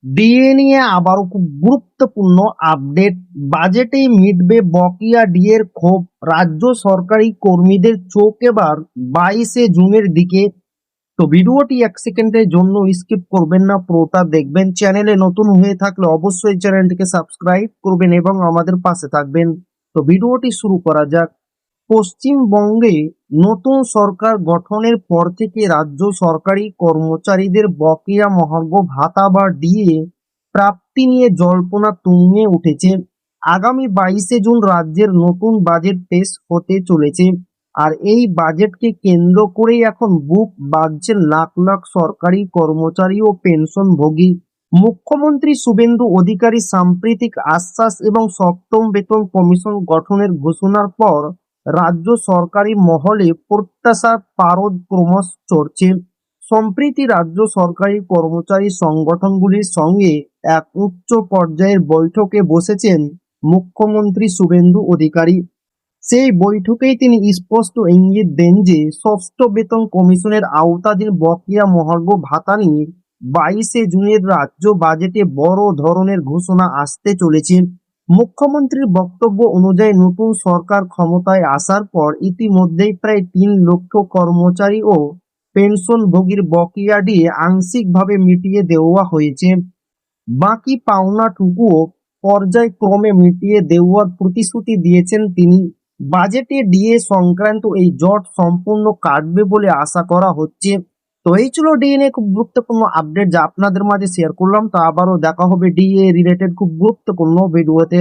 DA নিয়ে আবারও খুব গুরুত্বপূর্ণ আপডেট। বাজেটে মিটবে বকেয়া ডিএর ক্ষোভ, রাজ্য সরকারি কর্মীদের চোখ এবার 22শে জুনের দিকে। তো ভিডিওটি 1 সেকেন্ডের জন্য স্কিপ করবেন না, পুরোটা দেখবেন। চ্যানেলে নতুন হয়ে থাকলে অবশ্যই চ্যানেলটিকে সাবস্ক্রাইব করবেন এবং আমাদের পাশে থাকবেন। তো ভিডিওটি শুরু করা যাক। পশ্চিমবঙ্গে নতুন সরকার গঠনের পর থেকে রাজ্য সরকারি কর্মচারীদের বকেয়া মহার্ঘ ভাতা বা ডিএ প্রাপ্তি নিয়ে জল্পনা তুঙ্গে উঠেছে। আগামী 22শে জুন রাজ্যের নতুন বাজেট পেশ হতে চলেছে, আর এই বাজেটকে কেন্দ্র করেই এখন বুক বাঁধছেন লাখ লাখ সরকারি কর্মচারী ও পেনশনভোগী। মুখ্যমন্ত্রী শুভেন্দু অধিকারী সাম্প্রতিক আশ্বাস এবং সপ্তম বেতন কমিশন গঠনের ঘোষণার পর রাজ্য সরকারি মহলে প্রত্যাশার পারদ ক্রমশ চড়ছে। সম্প্রতি রাজ্য সরকারি কর্মচারী সংগঠনগুলির সঙ্গে এক উচ্চ পর্যায়ের বৈঠকে বসেছেন মুখ্যমন্ত্রী শুভেন্দু অধিকারী। সেই বৈঠকেই তিনি স্পষ্ট ইঙ্গিত দেন যে ষষ্ঠ বেতন কমিশনের আওতাধীন বকেয়া মহার্ঘ ভাতা নিয়ে 22শে জুনের রাজ্য বাজেটে বড় ধরনের ঘোষণা আসতে চলেছে। মুখ্যমন্ত্রীর বক্তব্য অনুযায়ী নতুন সরকার ক্ষমতায় আসার পর ইতিমধ্যেই প্রায় 3 লক্ষ কর্মচারী ও পেনশনভোগীর বকেয়া ডিএ আংশিকভাবে মিটিয়ে দেওয়া হয়েছে। বাকি পাওনাটুকুও পর্যায়ক্রমে মিটিয়ে দেওয়ার প্রতিশ্রুতি দিয়েছেন তিনি। বাজেটে ডিএ সংক্রান্ত এই জট সম্পূর্ণ কাটবে বলে আশা করা হচ্ছে। তো এই ছিল ডিএ নিয়ে খুব গুরুত্বপূর্ণ আপডেট যা আপনাদের মাঝে শেয়ার করলাম। তো আবারও দেখা হবে ডিএ রিলেটেড খুব গুরুত্বপূর্ণ ভিডিওতে।